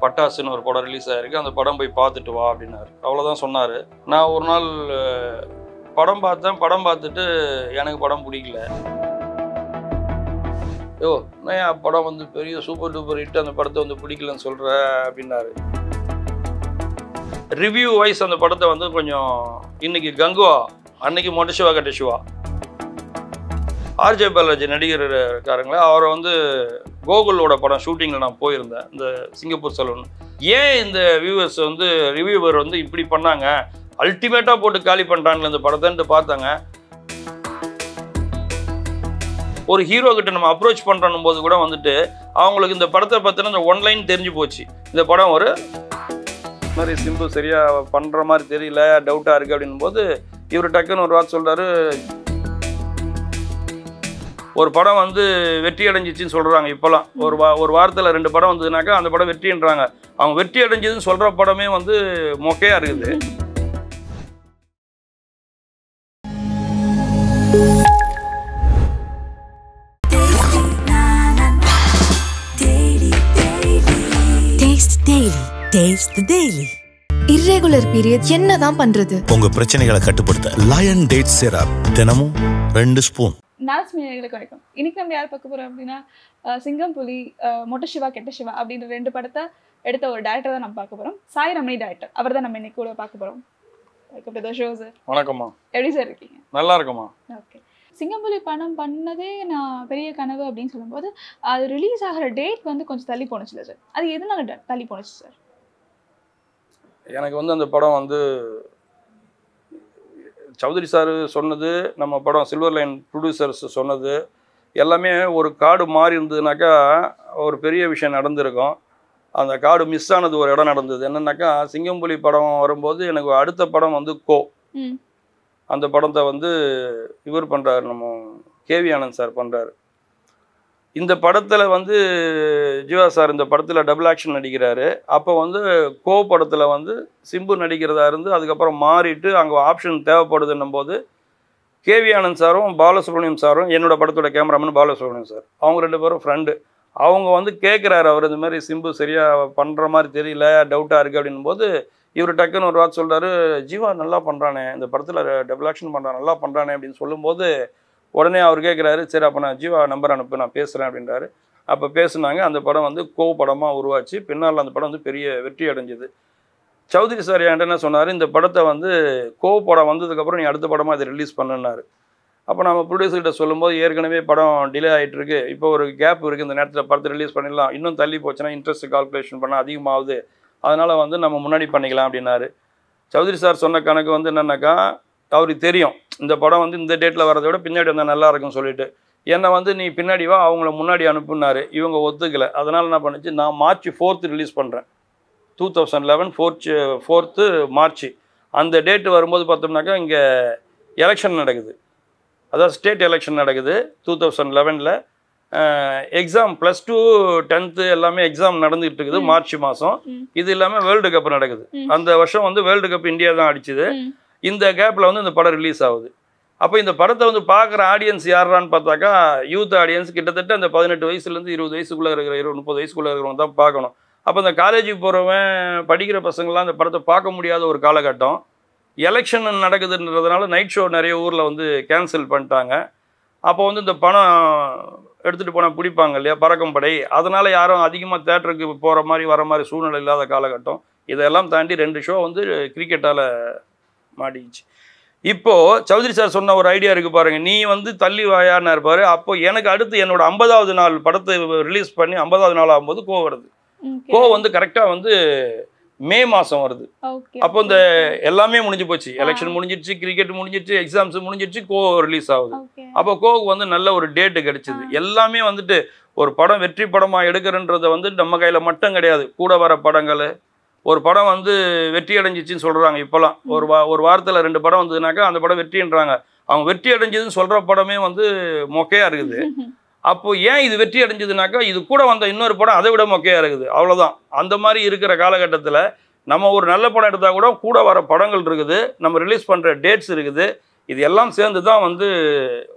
பட்டாசுன்னு ஒரு படம் ரிலீஸ் ஆகிருக்கு, அந்த படம் போய் பார்த்துட்டு வா அப்படின்னாரு. அவ்வளோதான் சொன்னார். நான் ஒரு நாள் படம் பார்த்தேன். படம் பார்த்துட்டு எனக்கு படம் பிடிக்கல. யோ நான் படம் வந்து பெரிய சூப்பர் டூப்பர் ஹிட், அந்த படத்தை வந்து பிடிக்கலன்னு சொல்கிற அப்படின்னாரு. ரிவ்யூ வைஸ் அந்த படத்தை வந்து கொஞ்சம் இன்னைக்கு கங்குவா, அன்னைக்கு மொட்டை சிவா கட்ட சிவா. ஆர்ஜே பாலாஜி நடிகர் இருக்காருங்களே, அவரை வந்து கோகுலோட படம் ஷூட்டிங்கில் நான் போயிருந்தேன், இந்த சிங்கப்பூர் சலூன். ஏன் இந்த வியூவர்ஸ் வந்து ரிவ்யூவர் வந்து இப்படி பண்ணாங்க, அல்டிமேட்டாக போட்டு காலி பண்ணிட்டாங்களே இந்த படத்தைன்ட்டு பார்த்தாங்க. ஒரு ஹீரோ கிட்ட நம்ம அப்ரோச் பண்ணுறோம் போது கூட வந்துட்டு அவங்களுக்கு இந்த படத்தை பற்றின இந்த ஒன்லைன் தெரிஞ்சு போச்சு. இந்த படம் ஒரு மாதிரி சிம்பு சரியாக பண்ணுற மாதிரி தெரியல, டவுட்டாக இருக்குது அப்படின் போது இவர் டக்குன்னு ஒரு வார்த்தை சொல்கிறாரு. ஒரு படம் வந்து வெற்றி அடைஞ்சிச்சின்னு சொல்கிறாங்க இப்போலாம். ஒரு வாரத்தில் 2 படம் வந்ததுனாக்கா அந்த படம் வெற்றின்றாங்க. அவங்க வெற்றி அடைஞ்சதுன்னு சொல்கிற படமே வந்து மொக்கையாக இருக்குது. irregular period என்னதான் பண்றது? உங்க பிரச்சனைகளை கட்டுப்படுத்த லயன் டேட் சிரப் தினமும் 2 ஸ்பூன். நாஸ் மீனர்களுக்கு வணக்கம். இன்னைக்கு நம்ம யார் பார்க்க போறோம் அப்படின்னா சிங்கம் புலி, மொட்டை சிவா கெட்ட சிவா அப்படின்ற 2 படத்தை எடுத்த ஒரு டேரக்டர் தான் நம்ம பார்க்க போறோம். சாய் ரமணி டேரக்டர், அவர் தான் நம்ம இன்னைக்கு கூட பார்க்க போறோம். Show sir. வணக்கம்மா. எப்படி சார் இருக்கீங்க? நல்லா இருக்குமா. ஓகே. சிங்கம் புலி படம் பண்ணதே நான் பெரிய கனவு அப்படின்னு சொல்லும்போது அது ரிலீஸ் ஆகிற டேட் வந்து கொஞ்சம் தள்ளி போணுச்சுல சார், அது எதனால தள்ளி போணுச்சு சார்? எனக்கு வந்து அந்த படம் வந்து சௌத்ரி சார் சொன்னது, நம்ம படம் சில்வர் லைன் ப்ரொடியூசர்ஸ் சொன்னது எல்லாமே ஒரு கார்டு மாறி இருந்ததுனாக்கா ஒரு பெரிய விஷயம் நடந்திருக்கும். அந்த கார்டு மிஸ் ஆனது ஒரு இடம் நடந்தது. என்னன்னாக்கா சிங்கம்புலி படம் வரும்போது எனக்கு அடுத்த படம் வந்து கோ, அந்த படத்தை வந்து இவர் பண்ணுறாரு, நம்ம கேவி ஆனந்த் சார் பண்ணுறாரு. இந்த படத்தில் வந்து ஜீவா சார் இந்த படத்தில் டபுள் ஆக்ஷன் நடிக்கிறாரு. அப்போ வந்து கோ படத்தில் வந்து சிம்பு நடிக்கிறதா இருந்து அதுக்கப்புறம் மாறிட்டு அங்கே ஆப்ஷன் தேவைப்படுதுன்னும் போது கேவி ஆனந்த் சாரும் பாலசுப்ரமணியம் சாரும், என்னோட படத்தோட கேமராமேன் பாலசுப்ரமணியம் சார், அவங்க 2 பேரும் ஃப்ரெண்டு. அவங்க வந்து கேட்குறாரு, அவர் இந்த மாதிரி சிம்பு சரியாக பண்ணுற மாதிரி தெரியல, டவுட்டாக இருக்குது அப்படின்னும் போது இவர் டக்குன்னு ஒரு வார்த்தை சொல்கிறாரு, ஜீவா நல்லா பண்ணுறானே, இந்த படத்தில் டபுள் ஆக்ஷன் பண்ணுறான், நல்லா பண்ணுறானே அப்படின்னு சொல்லும்போது உடனே அவர் கேட்குறாரு, சரி அப்போ நான் ஜீவா நம்பர் அனுப்பு, நான் பேசுகிறேன் அப்படின்றாரு. அப்போ பேசுனாங்க. அந்த படம் வந்து கோ படமாக உருவாச்சு. பின்னால் அந்த படம் வந்து பெரிய வெற்றி அடைஞ்சிது. சௌத்ரி சார் என்கிட்ட என்ன சொன்னார், இந்த படத்தை வந்து கோ படம் வந்ததுக்கப்புறம் நீ அடுத்த படமாக அதை ரிலீஸ் பண்ணுன்னாரு. அப்போ நம்ம ப்ரொடியூசர்கிட்ட சொல்லும்போது ஏற்கனவே படம் டிலே ஆகிட்டுருக்கு, இப்போ ஒரு கேப் இருக்குது, இந்த நேரத்தில் படத்தை ரிலீஸ் பண்ணிடலாம், இன்னும் தள்ளி போச்சுன்னா இன்ட்ரெஸ்ட் கால்குலேஷன் பண்ணால் அதிகமாகுது, அதனால் வந்து நம்ம முன்னாடி பண்ணிக்கலாம் அப்படின்னாரு. சௌத்ரி சார் சொன்ன கணக்கு வந்து என்னென்னாக்கா அவருக்கு தெரியும் இந்த படம் வந்து இந்த டேட்டில் வரதை விட பின்னாடி வந்தால் நல்லா இருக்குன்னு சொல்லிட்டு என்னை வந்து நீ பின்னாடி வா, அவங்கள முன்னாடி அனுப்புனாரு. இவங்க ஒத்துக்கலை. அதனால் என்ன பண்ணுச்சு, நான் March 4 ரிலீஸ் பண்ணுறேன், 2011 4 மார்ச். அந்த டேட்டு வரும்போது பார்த்தோம்னாக்கா இங்கே எலெக்ஷன் நடக்குது, அதாவது ஸ்டேட் எலெக்ஷன் நடக்குது 2011. எக்ஸாம் +2 10th எல்லாமே எக்ஸாம் நடந்துகிட்டு இருக்குது மார்ச் மாதம். இது இல்லாமல் வேர்ல்டு கப் நடக்குது. அந்த வருஷம் வந்து வேர்ல்டு கப் இந்தியா தான் அடிச்சுது. இந்த கேப்பில் வந்து இந்த படம் ரிலீஸ் ஆகுது. அப்போ இந்த படத்தை வந்து பார்க்குற ஆடியன்ஸ் யாரான்னு பார்த்தாக்கா யூத் ஆடியன்ஸ், கிட்டத்தட்ட அந்த 18 வயசுலேருந்து 20 வயசுக்குள்ளே இருக்கிற 30 வயசுக்குள்ளே இருக்கிறவங்க தான் பார்க்கணும். அப்போ இந்த காலேஜுக்கு போகிறவன் படிக்கிற பசங்களாம் இந்த படத்தை பார்க்க முடியாத ஒரு காலகட்டம். எலெக்ஷன் நடக்குதுன்றதுனால நைட் ஷோ நிறைய ஊரில் வந்து கேன்சல் பண்ணிட்டாங்க. அப்போ வந்து இந்த பணம் எடுத்துகிட்டு போனால் பிடிப்பாங்க இல்லையா, பறக்கும் படை, அதனால் யாரும் அதிகமாக தேட்டருக்கு போகிற மாதிரி வர மாதிரி சூழ்நிலை இல்லாத காலகட்டம். இதெல்லாம் தாண்டி 2 ஷோ வந்து கிரிக்கெட்டால் மாட்டிக்கிச்சு. இப்போது சௌத்ரி சார் சொன்ன ஒரு ஐடியா இருக்குது பாருங்கள், நீ வந்து தள்ளி வாயான்னு இருப்பார். அப்போது எனக்கு அடுத்து என்னோட 50வது நாள் படத்தை ரிலீஸ் பண்ணி 50வது நாள் ஆகும்போது கோ வருது. கோ வந்து கரெக்டாக வந்து மே மாதம் வருது. அப்போ இந்த எல்லாமே முடிஞ்சு போச்சு, எலெக்ஷன் முடிஞ்சிடுச்சு, கிரிக்கெட் முடிஞ்சிடுச்சு, எக்ஸாம்ஸ் முடிஞ்சிடுச்சு, கோ ரிலீஸ் ஆகுது. அப்போ கோவுக்கு வந்து நல்ல ஒரு டேட்டு கிடைச்சிது. எல்லாமே வந்துட்டு ஒரு படம் வெற்றி படமாக எடுக்கிறன்றதை வந்து நம்ம கையில் மட்டும் கிடையாது, கூட வர படங்கள். ஒரு படம் வந்து வெற்றி அடைஞ்சிச்சின்னு சொல்கிறாங்க இப்போலாம். ஒரு வாரத்தில் 2 படம் வந்ததுனாக்கா அந்த படம் வெற்றின்றாங்க. அவங்க வெற்றி அடைஞ்சதுன்னு சொல்கிற படமே வந்து மொக்கையாக இருக்குது. அப்போது ஏன் இது வெற்றி அடைஞ்சதுனாக்கா இது கூட வந்த இன்னொரு படம் அதை விட மொக்கையாக இருக்குது, அவ்வளோதான். அந்த மாதிரி இருக்கிற காலகட்டத்தில் நம்ம ஒரு நல்ல படம் எடுத்தால் கூட வர படங்கள் இருக்குது, நம்ம ரிலீஸ் பண்ணுற டேட்ஸ் இருக்குது. இது எல்லாம் சேர்ந்து தான் வந்து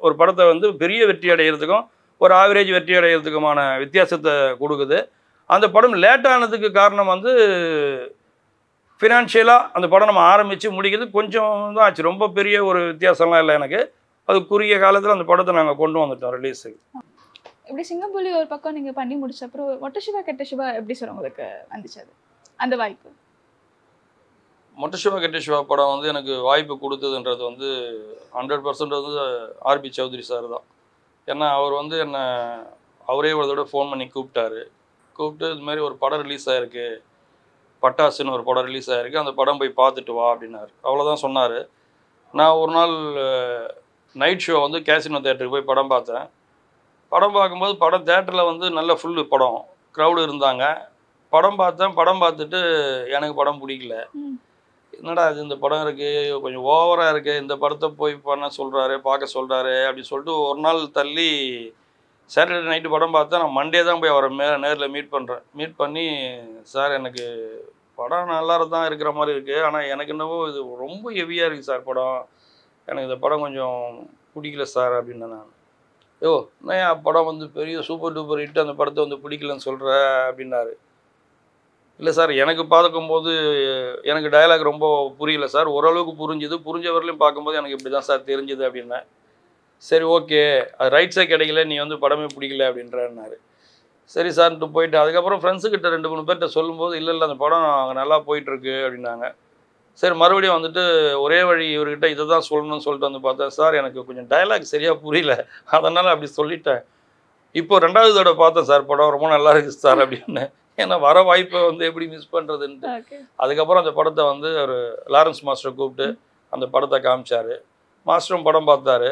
ஒரு படத்தை வந்து பெரிய வெற்றி அடைகிறதுக்கும் ஒரு ஆவரேஜ் வெற்றி அடைகிறதுக்குமான வித்தியாசத்தை கொடுக்குது. அந்த படம் லேட் ஆனதுக்கு காரணம் வந்து ஃபினான்ஷியலாக அந்த படம் நம்ம ஆரம்பித்து முடிக்கிறது கொஞ்சம் தான் ஆச்சு. ரொம்ப பெரிய ஒரு வித்தியாசம்லாம் இல்லை எனக்கு. அது குறுகிய காலத்தில் அந்த படத்தை நாங்கள் கொண்டு வந்துட்டோம் ரிலீஸுக்கு. இப்படி சிங்கம்புலி ஒரு பக்கம் நீங்கள் பண்ணி முடிச்ச அப்புறம் மொட்டை சிவா கெட்ட சிவா எப்படி சார் உங்களுக்கு வந்துச்சு அது அந்த வாய்ப்பு? மொட்டை சிவா கெட்ட சிவா படம் வந்து எனக்கு வாய்ப்பு கொடுத்ததுன்றது வந்து 100% வந்து ஆர்பி சௌத்ரி சார் தான். ஏன்னா அவர் வந்து என்னை அவரே ஒரு தடவை ஃபோன் பண்ணி கூப்பிட்டு இது மாதிரி ஒரு படம் ரிலீஸ் ஆகிருக்கு, பட்டாசுன்னு ஒரு படம் ரிலீஸ் ஆகிருக்கு, அந்த படம் போய் பார்த்துட்டு வா அப்படின்னாரு. அவ்வளோதான் சொன்னார். நான் ஒரு நாள் நைட் ஷோ வந்து கேசினோ தேட்டருக்கு போய் படம் பார்த்தேன். படம் பார்க்கும்போது படம் தேட்டரில் வந்து நல்ல ஃபுல்லு படம், க்ரௌடு இருந்தாங்க. படம் பார்த்துட்டு எனக்கு படம் பிடிக்கல. என்னடா இது இந்த படம் இருக்குது, கொஞ்சம் ஓவராக இருக்குது, இந்த படத்தை போய் பண்ண சொல்கிறாரு, பார்க்க சொல்கிறாரு அப்படின்னு சொல்லிட்டு ஒரு நாள் தள்ளி சாட்டர்டே நைட்டு படம் பார்த்தா நான் மண்டே தான் போய் அவரை நேரில் மீட் பண்ணி சார் எனக்கு படம் நல்லா தான் இருக்கிற மாதிரி இருக்குது, ஆனால் எனக்கு என்னவோ இது ரொம்ப ஹெவியாக இருக்குது சார் படம், எனக்கு இந்த படம் கொஞ்சம் பிடிக்கல சார் அப்படின்னேன் நான். நான் படம் வந்து பெரிய சூப்பர் டூப்பர் ஹிட், அந்த படத்தை வந்து பிடிக்கலன்னு சொல்கிற அப்படின்னாரு. இல்லை சார் எனக்கு பார்க்கும்போது எனக்கு டயலாக் ரொம்ப புரியல சார், ஓரளவுக்கு புரிஞ்சவரையிலையும் பார்க்கும்போது எனக்கு இப்படி தான் சார் தெரிஞ்சுது அப்படின்னேன். சரி ஓகே, அது ரைட்ஸே கிடைக்கல, நீ வந்து படமே பிடிக்கல அப்படின்றாரு. சரி சார்ன்ட்டு போயிட்டு அதுக்கப்புறம் ஃப்ரெண்ட்ஸுக்கிட்ட 2-3 பேர்கிட்ட சொல்லும்போது இல்லை அந்த படம் நல்லா போயிட்டுருக்கு அப்படின்னாங்க. சரி மறுபடியும் வந்துட்டு ஒரே வழி இவர்கிட்ட இதை தான் சொல்லணும்னு சொல்லிட்டு வந்து பார்த்தேன். சார் எனக்கு கொஞ்சம் டயலாக் சரியாக புரியல, அதனால் அப்படி சொல்லிட்டேன். இப்போ 2வது தடவை பார்த்தேன் சார், படம் ரொம்ப நல்லா இருக்குது சார் அப்படின்னு. ஏன்னா வர வாய்ப்பை வந்து எப்படி மிஸ் பண்ணுறதுன்ட்டு. அதுக்கப்புறம் அந்த படத்தை வந்து ஒரு லாரன்ஸ் மாஸ்டரை கூப்பிட்டு அந்த படத்தை காமிச்சார். மாஸ்டரும் படம் பார்த்தாரு.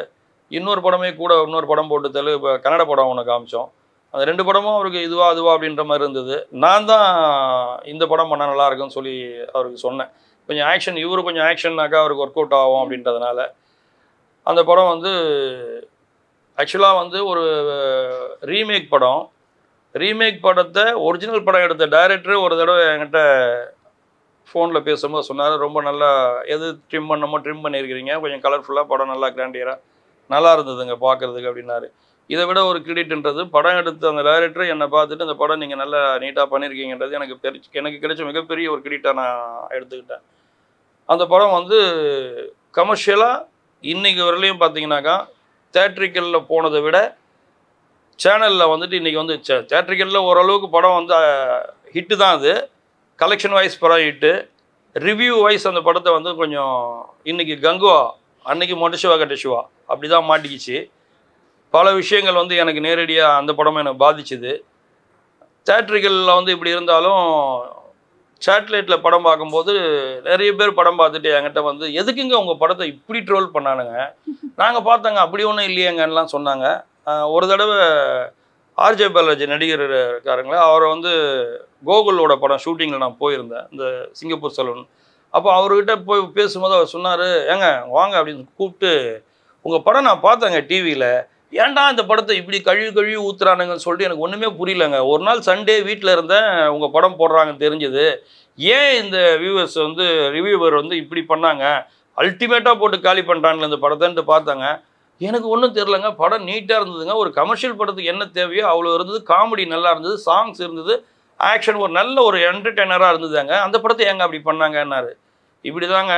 இன்னொரு படம் போட்டு கன்னட படம் ஒன்று காமிச்சோம். அந்த 2 படமும் அவருக்கு இதுவா அதுவா அப்படின்ற மாதிரி இருந்தது. நான் தான் இந்த படம் பண்ணால் நல்லா இருக்குன்னு சொல்லி அவருக்கு சொன்னேன். கொஞ்சம் ஆக்ஷன், இவரு கொஞ்சம் ஆக்ஷன்னாக்கா அவருக்கு ஒர்க் அவுட் ஆகும் அப்படின்றதுனால அந்த படம் வந்து ஆக்சுவலாக வந்து ஒரு ரீமேக் படத்தை ஒரிஜினல் படம் எடுத்த டைரக்டர் ஒரு தடவை என்கிட்ட ஃபோனில் பேசும்போது சொன்னார், ரொம்ப நல்லா எது ட்ரிம் பண்ணியிருக்கிறீங்க, கொஞ்சம் கலர்ஃபுல்லாக படம் நல்லா கிராண்டியராக நல்லா இருந்ததுங்க பார்க்குறதுக்கு அப்படின்னாரு. இதை விட ஒரு கிரெடிட்ன்றது படம் எடுத்த அந்த டைரக்டர் என்னை பார்த்துட்டு அந்த படம் நீங்கள் நல்லா நீட்டாக பண்ணியிருக்கீங்கன்றது எனக்கு கிடைச்ச மிகப்பெரிய ஒரு கிரெடிட்டாக நான் எடுத்துக்கிட்டேன். அந்த படம் வந்து கமர்ஷியலாக இன்றைக்கி வரலையும் பார்த்தீங்கன்னாக்கா தேட்ரிக்கலில் போனதை விட சேனலில் வந்துட்டு இன்றைக்கி வந்து தேட்ரிக்கலில் ஓரளவுக்கு படம் வந்து ஹிட்டு தான். அது கலெக்ஷன் வைஸ் படம் ஹிட்டு, ரிவ்யூ வைஸ் அந்த படத்தை வந்து கொஞ்சம் இன்றைக்கி கங்குவா, அன்றைக்கி மொட்டை சிவா கெட்ட சிவா அப்படி தான் மாட்டிக்கிச்சு. பல விஷயங்கள் வந்து எனக்கு நேரடியாக அந்த படமும் எனக்கு பாதிச்சுது. தேட்ரிக்கலில் வந்து இப்படி இருந்தாலும் சேட்டலைட்டில் படம் பார்க்கும்போது நிறைய பேர் படம் பார்த்துட்டு என்கிட்ட வந்து எதுக்குங்க உங்கள் படத்தை இப்படி ட்ரோல் பண்ணானுங்க, நாங்கள் பார்த்தோங்க அப்படி ஒன்றும் இல்லையங்கலாம் சொன்னாங்க. ஒரு தடவை ஆர்ஜே பாலாஜி நடிகர் இருக்காருங்களே, அவரை வந்து கோகுலோட படம் ஷூட்டிங்கில் நான் போயிருந்தேன், இந்த சிங்கப்பூர் சலூன். அப்போ அவர்கிட்ட போய் பேசும்போது அவர் சொன்னார், ஏங்க வாங்க அப்படின்னு கூப்பிட்டு, உங்கள் படம் நான் பார்த்தேங்க டிவியில், ஏன்டா இந்த படத்தை இப்படி கழுவி ஊற்றுறானுங்கன்னு சொல்லிட்டு எனக்கு ஒன்றுமே புரியலங்க. ஒரு நாள் சண்டே வீட்டில் இருந்தேன், உங்கள் படம் போடுறாங்கன்னு தெரிஞ்சுது, ஏன் இந்த வியூவர்ஸ் வந்து ரிவ்யூவர் வந்து இப்படி பண்ணாங்க, அல்டிமேட்டாக போட்டு காலி பண்ணுறாங்களே இந்த படத்தைன்ட்டு பார்த்தாங்க. எனக்கு ஒன்றும் தெரிலங்க, படம் நீட்டாக இருந்ததுங்க, ஒரு கமர்ஷியல் படத்துக்கு என்ன தேவையோ அவ்வளோ இருந்தது, காமெடி நல்லா இருந்தது, சாங்ஸ் இருந்தது, ஆக்ஷன் ஒரு நல்ல ஒரு என்டர்டெய்னராக இருந்ததுங்க, அந்த படத்தை ஏங்க அப்படி பண்ணாங்கன்னாரு. இப்படி தாங்க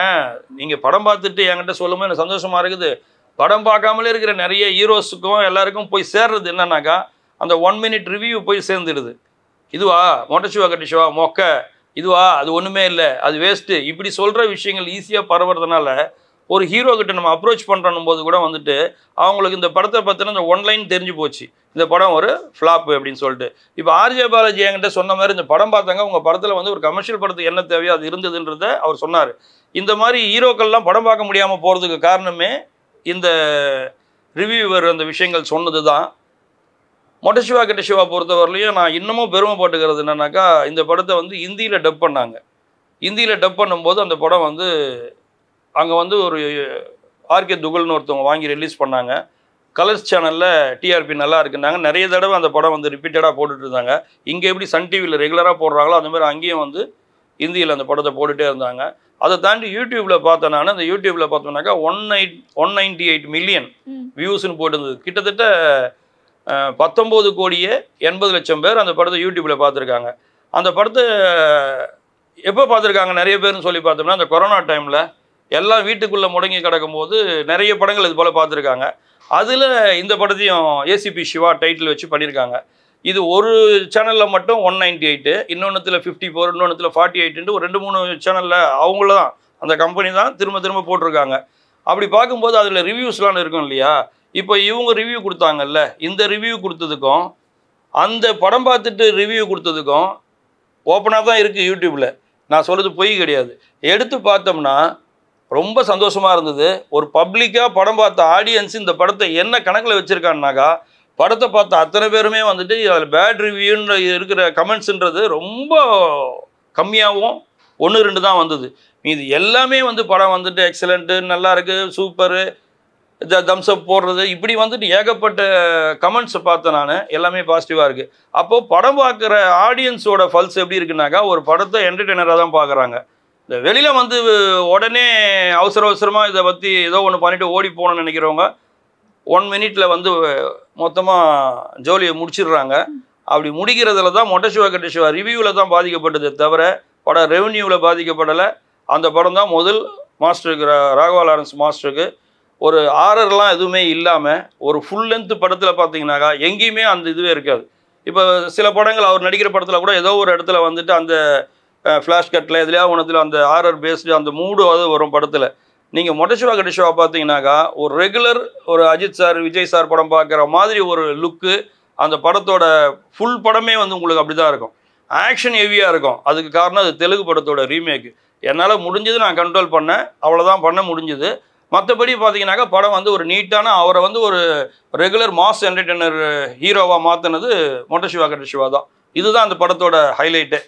நீங்கள் படம் பார்த்துட்டு என்கிட்ட சொல்லும்போது எனக்கு சந்தோஷமாக இருக்குது. படம் பார்க்காமலே இருக்கிற நிறைய ஹீரோஸுக்கும் எல்லாருக்கும் போய் சேர்றது என்னன்னாக்கா அந்த 1 மினிட் ரிவ்யூ போய் சேர்ந்துடுது. இதுவா மொட்டை சிவா கெட்ட சிவா மொக்க, இதுவா அது ஒன்றுமே இல்லை, அது வேஸ்ட்டு, இப்படி சொல்கிற விஷயங்கள் ஈஸியாக பரவுறதுனால ஒரு ஹீரோ கிட்ட நம்ம அப்ரோச் பண்ணுறோம் போது கூட வந்துட்டு அவங்களுக்கு இந்த படத்தை பற்றின இந்த 1 லைன் தெரிஞ்சு போச்சு, இந்த படம் ஒரு ஃப்ளாப்பு அப்படின்னு சொல்லிட்டு. இப்போ ஆர்ஜே பாலாஜி என்கிட்ட சொன்ன மாதிரி இந்த படம் பார்த்தாங்க, உங்கள் படத்தில் வந்து ஒரு கமர்ஷியல் படத்துக்கு என்ன தேவையோ அது இருந்ததுன்றதை அவர் சொன்னார். இந்த மாதிரி ஹீரோக்கள்லாம் படம் பார்க்க முடியாமல் போகிறதுக்கு காரணமே இந்த ரிவ்யூவர் அந்த விஷயங்கள் சொன்னது தான். மொட்டை சிவா கெட்ட சிவா பொறுத்தவரையிலையும் நான் இன்னமும் பெருமைப்பட்டுக்கிறது என்னன்னாக்கா, இந்த படத்தை வந்து ஹிந்தியில் டப் பண்ணாங்க. ஹிந்தியில் டப் பண்ணும்போது அந்த படம் வந்து அங்கே வந்து ஒரு ஆர்கே துகள்னு ஒருத்தவங்க வாங்கி ரிலீஸ் பண்ணாங்க. கலர்ஸ் சேனலில் டிஆர்பி நல்லா இருக்குன்னாங்க. நிறைய தடவை அந்த படம் வந்து ரிப்பீட்டடாக போட்டுட்டு இருந்தாங்க. இங்கே எப்படி சன் டிவியில் ரெகுலராக போடுறாங்களோ அந்த மாதிரி அங்கேயும் வந்து ஹிந்தியில் அந்த படத்தை போட்டுகிட்டே இருந்தாங்க. அதை தாண்டி யூடியூப்பில் பார்த்தேன் நான். அந்த யூடியூப்பில் பார்த்தோம்னாக்கா 198 மில்லியன் வியூஸ்ன்னு போட்டுருந்தது. கிட்டத்தட்ட 19 கோடியே 80 லட்சம் பேர் அந்த படத்தை யூடியூப்பில் பார்த்துருக்காங்க. அந்த படத்தை எப்போ பார்த்துருக்காங்க நிறைய பேர்னு சொல்லி பார்த்தோம்னா, அந்த கொரோனா டைமில் எல்லாம் வீட்டுக்குள்ளே முடங்கி கிடக்கும்போது நிறைய படங்கள் இது போல் பார்த்துருக்காங்க. அதில் இந்த படத்தையும் ஏசிபி சிவா டைட்டில் வச்சு பண்ணியிருக்காங்க. இது ஒரு சேனலில் மட்டும் 198, இன்னொன்றுத்தில் 54, இன்னொன்றுத்தில் 48 ஒரு 2-3 சேனலில் அவங்கள தான் அந்த கம்பெனி தான் திரும்ப திரும்ப போட்டிருக்காங்க. அப்படி பார்க்கும்போது அதில் ரிவ்யூஸ்லாம் இருக்கும் இல்லையா? இப்போ இவங்க ரிவ்யூ கொடுத்தாங்கல்ல, இந்த ரிவ்யூ கொடுத்ததுக்கும் அந்த படம் பார்த்துட்டு ரிவ்யூ கொடுத்ததுக்கும் ஓப்பனாக தான் இருக்குது யூடியூப்பில். நான் சொல்கிறது பொய் கிடையாது. எடுத்து பார்த்தோம்னா ரொம்ப சந்தோஷமாக இருந்தது. ஒரு பப்ளிக்காக படம் பார்த்த ஆடியன்ஸ் இந்த படத்தை என்ன கணக்கில் வச்சுருக்கான்னாக்கா, படத்தை பார்த்த அத்தனை பேருமே வந்துட்டு அதில் பேட் ரிவ்யூன்னு இருக்கிற கமெண்ட்ஸுன்றது ரொம்ப கம்மியாகவும் 1-2 தான் வந்தது. மீது எல்லாமே வந்து படம் வந்துட்டு எக்ஸலண்ட்டு, நல்லா இருக்குது, சூப்பரு, தம்ஸ்அப் போடுறது, இப்படி வந்துட்டு ஏகப்பட்ட கமெண்ட்ஸை பார்த்தேன் நான். எல்லாமே பாசிட்டிவாக இருக்குது. அப்போது படம் பார்க்குற ஆடியன்ஸோட பல்ஸ் எப்படி இருக்குன்னாக்கா, ஒரு படத்தை என்டர்டெய்னராக தான் பார்க்குறாங்க. இந்த வெளியில் வந்து உடனே அவசரமாக இதை பற்றி ஏதோ ஒன்று பண்ணிவிட்டு ஓடி போகணுன்னு நினைக்கிறவங்க 1 மினிட்ல வந்து மொத்தமாக ஜோலியை முடிச்சிடுறாங்க. அப்படி முடிக்கிறதுல தான் மொட்டை சிவா கெட்ட சிவா ரிவ்யூவில் தான் பாதிக்கப்பட்டது தவிர படம் ரெவன்யூவில் பாதிக்கப்படலை. அந்த படம் தான் முதல் மாஸ்டருக்கு, ராகவா லாரன்ஸ் மாஸ்டருக்கு ஒரு ஆரர்லாம் எதுவுமே இல்லாமல் ஒரு ஃபுல் லென்த் படத்தில் பார்த்தீங்கன்னாக்கா எங்கேயுமே அந்த இதுவே இருக்காது. இப்போ சில படங்கள் அவர் நடிக்கிற படத்தில் கூட ஏதோ ஒரு இடத்துல வந்துட்டு அந்த ஃப்ளாஷ் கட்டில் எதுலையா ஒன்றத்தில் அந்த ஆரர் பேஸ்டு அந்த மூடு அது வரும் படத்தில். நீங்கள் மொட்டை சிவா கெட்ட சிவா பார்த்தீங்கன்னாக்கா ஒரு ரெகுலர் ஒரு அஜித் சார், விஜய் சார் படம் பார்க்குற மாதிரி ஒரு லுக்கு, அந்த படத்தோட ஃபுல் படமே வந்து உங்களுக்கு அப்படி தான் இருக்கும். ஆக்ஷன் ஹெவியாக இருக்கும். அதுக்கு காரணம் அது தெலுங்கு படத்தோட ரீமேக்கு. என்னால் முடிஞ்சது நான் கண்ட்ரோல் பண்ணேன், அவ்வளோதான் பண்ண முடிஞ்சது. மற்றபடி பார்த்தீங்கன்னாக்கா படம் வந்து ஒரு நீட்டான, அவரை வந்து ஒரு ரெகுலர் மாஸ் என்டர்டெய்னர் ஹீரோவாக மாற்றினது மொட்டை சிவா கெட்ட சிவா தான். இதுதான் அந்த படத்தோட ஹைலைட்டு.